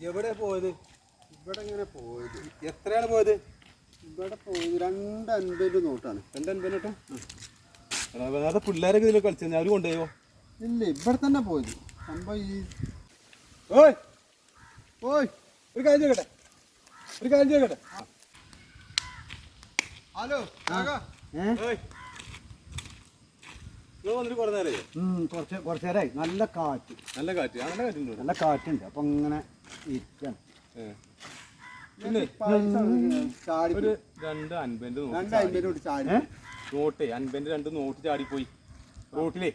എവിടെ പോയത്? ഇവിടെ ഇങ്ങനെ പോയത്. എത്രയാണ് പോയത്? ഇവിടെ പോയത് 250 നോട്ടാണ്. 250 നോട്ടാ? വേറെ പിള്ളേരൊക്കെ ഇതിൽ കളിച്ചു അവര് കൊണ്ടുപോയോ? ഇല്ല, ഇവിടെ തന്നെ പോയത് സംഭവം. ഈ ഓയ് ഓയ് ഒരു കാര്യം ചോദിക്കട്ടെ. ഹലോ വന്നിട്ട് കുറേ നേരമായി? കുറച്ച് നേരമായി. നല്ല കാറ്റ്. നല്ല കാറ്റുണ്ട്. അപ്പൊ ഇങ്ങനെ ഇരിക്കാണ്. പിന്നെ ഒരു 250 നോട്ട് 2 നോട്ട് ചാടിപ്പോയി റോട്ടിലെ.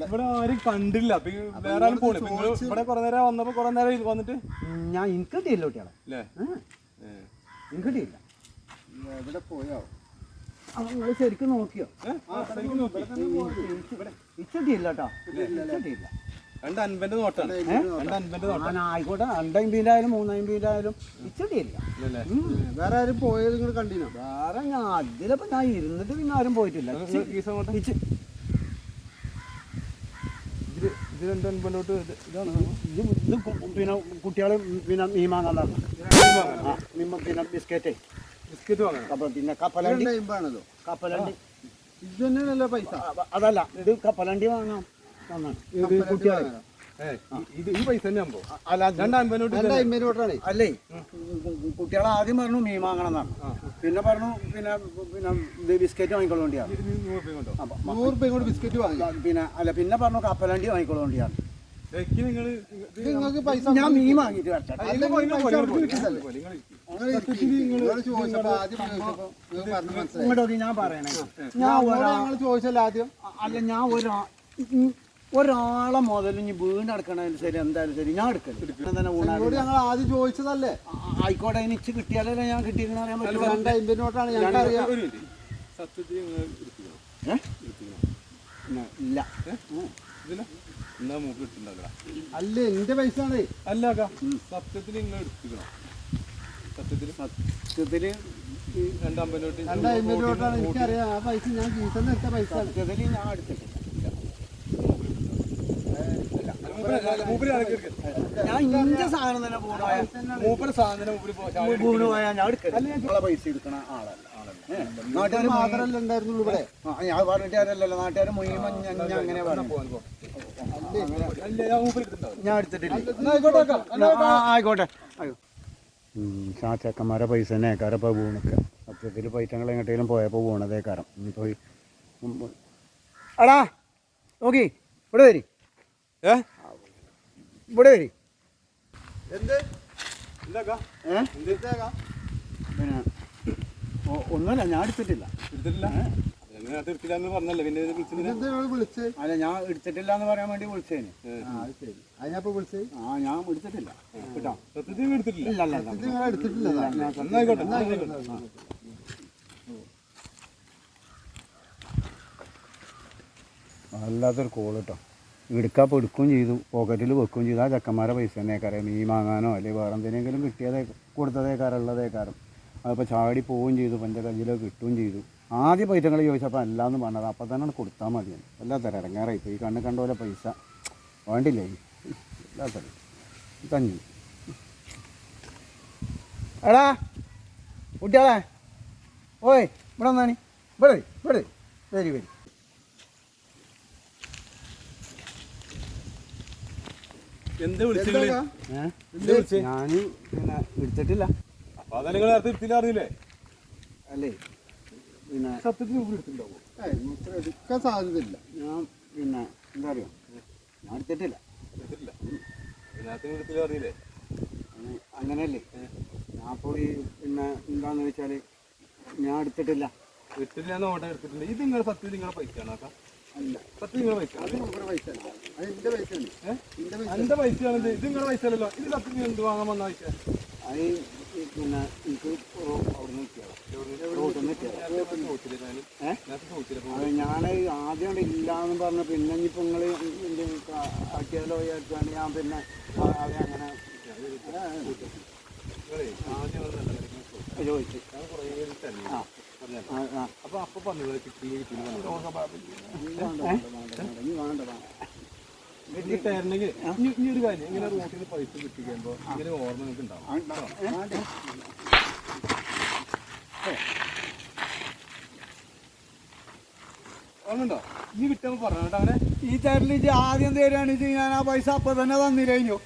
ഇവിടെ ആരും കണ്ടില്ല. വേറെ ആരും പോണേ. ഇവിടെ കുറെ നേരം വന്നപ്പോ കുറെ നേരം വന്നിട്ട് ഞാൻ എനിക്ക് കിട്ടിയില്ല കുട്ടികളെ. എനിക്ക് കിട്ടിയില്ല. എവിടെ പോയോ? നിങ്ങൾ ശരിക്കും നോക്കിയോ? ഇച്ചിട്ടില്ല കേട്ടോ. 250 നോട്ടാണ്. 250 നോട്ടാണ്. ആയിക്കോട്ടെ. 250 350 ഇച്ചിട്ടില്ല. വേറെ ആരും പോയത് നിങ്ങൾ കണ്ടിനോ? വേറെ ഞാൻ അതിലിപ്പോ ഞാൻ ഇരുന്നിട്ട് പിന്നെ ആരും പോയിട്ടില്ല. പിന്നെ കുട്ടികള് പിന്നെ മീൻ വാങ്ങാൻ പിന്നെ ബിസ്ക്കറ്റ് വാങ്ങണം. പിന്നെ കപ്പലണ്ടി ഇത് തന്നെയാണല്ലോ പൈസ. അതല്ല, ഇത് കപ്പലണ്ടി വാങ്ങാം. കുട്ടികളെ ഈ പൈസ തന്നെ അല്ല 250 നോട്ടാണ്. അല്ലേ, കുട്ടികളെ ആദ്യം പറഞ്ഞു മീൻ വാങ്ങണം എന്നാണ്. പിന്നെ പറഞ്ഞു പിന്നെ ബിസ്ക്കറ്റ് വാങ്ങിക്കൊള്ളോണ്ടിയാണ്. 100 രൂപ കൊണ്ട് ബിസ്ക്കറ്റ് വാങ്ങി. പിന്നെ പറഞ്ഞു കപ്പലണ്ടി വാങ്ങിക്കൊള്ളോണ്ടിയാണ്. നിങ്ങൾക്ക് പൈസ ഞാൻ മീൻ വാങ്ങിയിട്ട് ഇങ്ങോട്ട് ഞാൻ പറയണേ. ഞങ്ങൾ ചോദിച്ചല്ലോ ആദ്യം. അല്ല, ഞാൻ ഒരാളെ മുതൽ ഇനി വീണ്ടെടുക്കണതിന് ശരി, എന്തായാലും ശരി ഞാൻ എടുക്കണം. ഞങ്ങൾ ആദ്യം ചോദിച്ചതല്ലേ. ആയിക്കോട്ടെ, എനിക്ക് കിട്ടിയാലല്ലേ ഞാൻ കിട്ടിയെന്ന് അറിയാൻ പറ്റും. 250 നോട്ടാണ് ഞങ്ങൾക്കറിയാം. ഇല്ല, അല്ല എന്റെ പൈസ ആണ്. അല്ല സത്യത്തിൽ നിങ്ങൾ എടുത്തിക്കണം. സത്യത്തില് 250 നോട്ടാണ്. എനിക്കറിയാം ആ പൈസ. ഞാൻ കീസന്ന് എടുത്ത പൈസ. സത്യത്തിൽ ഞാൻ എടുത്തിട്ടില്ല. ഞാൻ ഇന്റെ സാധനം തന്നെ വീണ് പോയാൽ ഞാൻ എടുക്കില്ല. പൈസ എടുക്കണ ആളല്ല. നാട്ടുകാർ മാത്രമല്ല ഉണ്ടായിരുന്നുള്ളൂ ഇവിടെ. ഞാൻ പറഞ്ഞിട്ടാരല്ലോ, നാട്ടുകാർ മുഴുവൻ അങ്ങനെ പറഞ്ഞു. ഞാൻ എടുത്തിട്ടില്ല. ആയിക്കോട്ടെ. ചാച്ചക്കന്മാരെ പൈസ തന്നെ ഏക്കാരം ഇപ്പോൾ വീണൊക്കെ. സത്യത്തിൽ പൈസകൾ എങ്ങോട്ടേലും പോയപ്പോൾ വീണതേക്കാരം. പോയി എടാ നോക്കി ഇവിടെ വരി. ഇവിടെ വരി. പിന്നെ ഒന്നുമില്ല, ഞാൻ എടുത്തിട്ടില്ല. അല്ല, ഞാൻ എടുത്തിട്ടില്ല എന്ന് പറയാൻ വേണ്ടി വിളിച്ചേന്. അതിനപ്പോ വിളിച്ചേ. ഞാൻ എടുത്തിട്ടില്ല കേട്ടോ. വല്ലാത്തൊരു കോൾ കേട്ടോ. എടുക്കാപ്പോൾ എടുക്കുകയും ചെയ്തു, പോക്കറ്റിൽ വെക്കുകയും ചെയ്തു. ആ ചക്കന്മാരെ പൈസ തന്നെ കാരം. മീൻ വാങ്ങാനോ അല്ലെങ്കിൽ വേറെ എന്തെങ്കിലും കിട്ടിയതേ കൊടുത്തതേക്കാരം ഉള്ളതേക്കാരം. അതിപ്പോൾ ചാടി പോവുകയും ചെയ്തു, പഞ്ച കയ്യിലോ കിട്ടുകയും ചെയ്തു. ആദ്യം പൈസകൾ ചോദിച്ചപ്പോൾ എല്ലാമെന്ന് പറഞ്ഞത് അപ്പം തന്നെ കൊടുത്താൽ മതിയാണ്. എല്ലാത്തരം ഇറങ്ങാറായി ഇപ്പോൾ. ഈ കണ്ണ് കണ്ട പോലെ പൈസ വേണ്ടില്ലേ? എല്ലാത്തരം തഞ്ഞു. എടാ കുട്ടികളെ, ഓയ് ഇവിടെ വന്നാനി. ഇവിടെ വരി. ഞാൻ പിന്നെ എടുത്തിട്ടില്ല. അല്ലേ, പിന്നെ സത്യത്തിൽ എടുക്കാൻ സാധ്യതയില്ല. ഞാൻ പിന്നെ എന്താ അറിയോ, ഞാൻ എടുത്തിട്ടില്ല. അങ്ങനെയല്ലേ, ഞാൻ പോയി പിന്നെ എന്താന്ന് വെച്ചാൽ ഞാൻ എടുത്തിട്ടില്ല. ഇത് നിങ്ങളുടെ സത്യം നിങ്ങളുടെ പൈസയാണോ? അല്ല, സത്യം നിങ്ങളുടെ പൈസ. അത് നമ്മുടെ പൈസ അല്ല, അത് എന്റെ പൈസയാണ്. എന്റെ പൈസയാണ്. ഇത് നിങ്ങളുടെ പൈസ അല്ലല്ലോ. ഇത് സത്യം എന്ത് വാങ്ങാൻ വന്ന പൈസ? അത് പിന്നെ എനിക്ക് അവിടെ ഞാൻ ആദ്യം ഇല്ലാന്ന് പറഞ്ഞു. പിന്നെ ഇനിയിപ്പോൾ നിങ്ങൾ ആക്കിയാലോ വിചാരിച്ചാണ് ഞാൻ പിന്നെ അങ്ങനെ ചോദിച്ചു. അപ്പൊ പറഞ്ഞു കിട്ടി. ഇത് തരണമെങ്കിൽ ഈ ഒരു കാര്യം ഇങ്ങനെ റോട്ടിൽ പൈസ കിട്ടിക്കുമ്പോ ഇങ്ങനെ ഓർമ്മ നിങ്ങൾക്ക് ഉണ്ടാവും. ഓർമ്മയുണ്ടോ? ഈ വിട്ടപ്പോ പറഞ്ഞു കേട്ടോ അങ്ങനെ ഈ തരല് ആദ്യം തരാണ് ഞാൻ ആ പൈസ അപ്പൊ തന്നെ തന്നില്ല കഴിഞ്ഞു.